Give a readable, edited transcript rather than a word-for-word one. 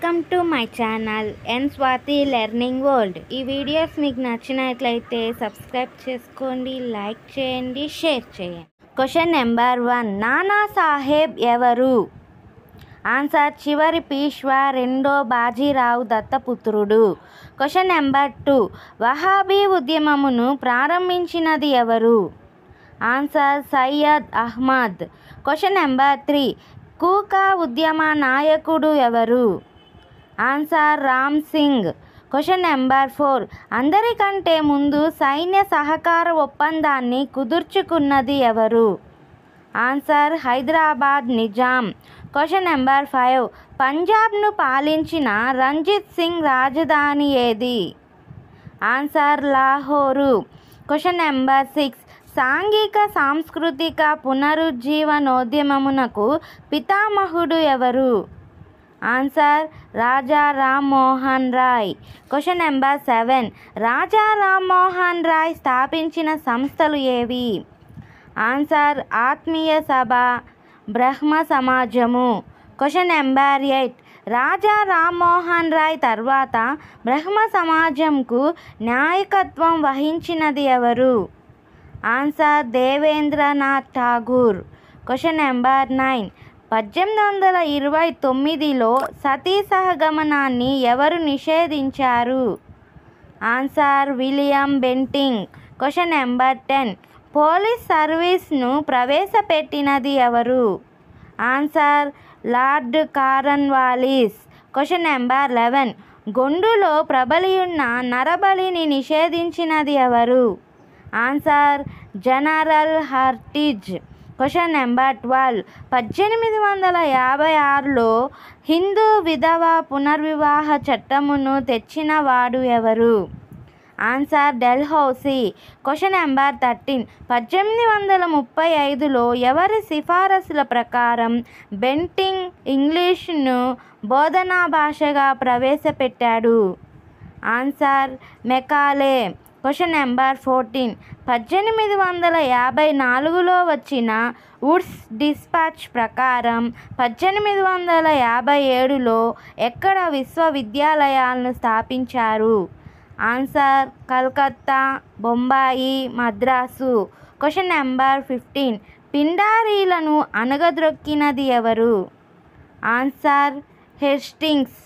Welcome to my channel N Swathi learning world. ఈ videos మీకు నచ్చినట్లయితే సబ్స్క్రైబ్ చేసుకోండి, లైక్ చేయండి, షేర్ చేయండి. క్వశ్చన్ నెంబర్ 1, నానా సాహెబ్ ఎవరు? ఆన్సర్ చివరి పీష్వా రెండో బాజీరావు దత్తపుత్రుడు. క్వశ్చన్ నెంబర్ 2, వహాబీ ఉద్యమమును ప్రారంభించినది ఎవరు? Answer Syed Ahmed. Question number 3, Kuka ఉద్యమ నాయకుడు ఎవరు? Answer Ram Singh. Question number 4, అందరికంటే ముందు సైన్య సహకార ఒప్పందాన్ని కుదుర్చుకున్నది ఎవరు? Answer Hyderabad Nizam. Question number 5, పంజాబ్ను పాలించిన రంజిత్ సింగ్ రాజధాని ఏది? ఆన్సర్ లాహోరు. క్వశ్చన్ నెంబర్ 6, సాంఘిక సాంస్కృతిక పునరుజ్జీవనోద్యమమునకు పితామహుడు ఎవరు? Answer Raja Rammohan Roy. Question number 7, Raja Rammohan Roy స్థాపించిన సంస్థలు ఏవి? ఆన్సర్ ఆత్మీయ సభ, బ్రహ్మ సమాజము. క్వశ్చన్ నెంబర్ 8, రాజా రామ్మోహన్ రాయ్ తర్వాత బ్రహ్మ సమాజంకు నాయకత్వం వహించినది ఎవరు? Answer Debendranath Tagore. Question number 9, 1829లో సతీ సహగమనాన్ని ఎవరు నిషేధించారు? Answer William Bentinck. Question number 10, police సర్వీస్ను ప్రవేశపెట్టినది ఎవరు? Answer Lord Cornwallis. Question number 11, గొండులో ప్రబలియున్న నరబలిని నిషేధించినది ఎవరు? Answer general Hardinge. Question number 12, 1856లో హిందూ విధవ పునర్వివాహ చట్టమును తెచ్చిన వాడు ఎవరు? Answer Dalhousie. క్వశ్చన్ నెంబర్ 13, 1835లో ఎవరి సిఫారసుల ప్రకారం బెంటింగ్ ఇంగ్లీషును బోధనా భాషగా ప్రవేశపెట్టాడు? Answer Macaulay. క్వశ్చన్ నెంబర్ 14, 1854లో వచ్చిన వుడ్స్ డిస్పాచ్ ప్రకారం 1857లో ఎక్కడ విశ్వవిద్యాలయాలను స్థాపించారు? Answer Calcutta, Bombay, Madras. Question number 15, పిండారీలను అణగద్రొక్కినది ఎవరు? Answer Hastings.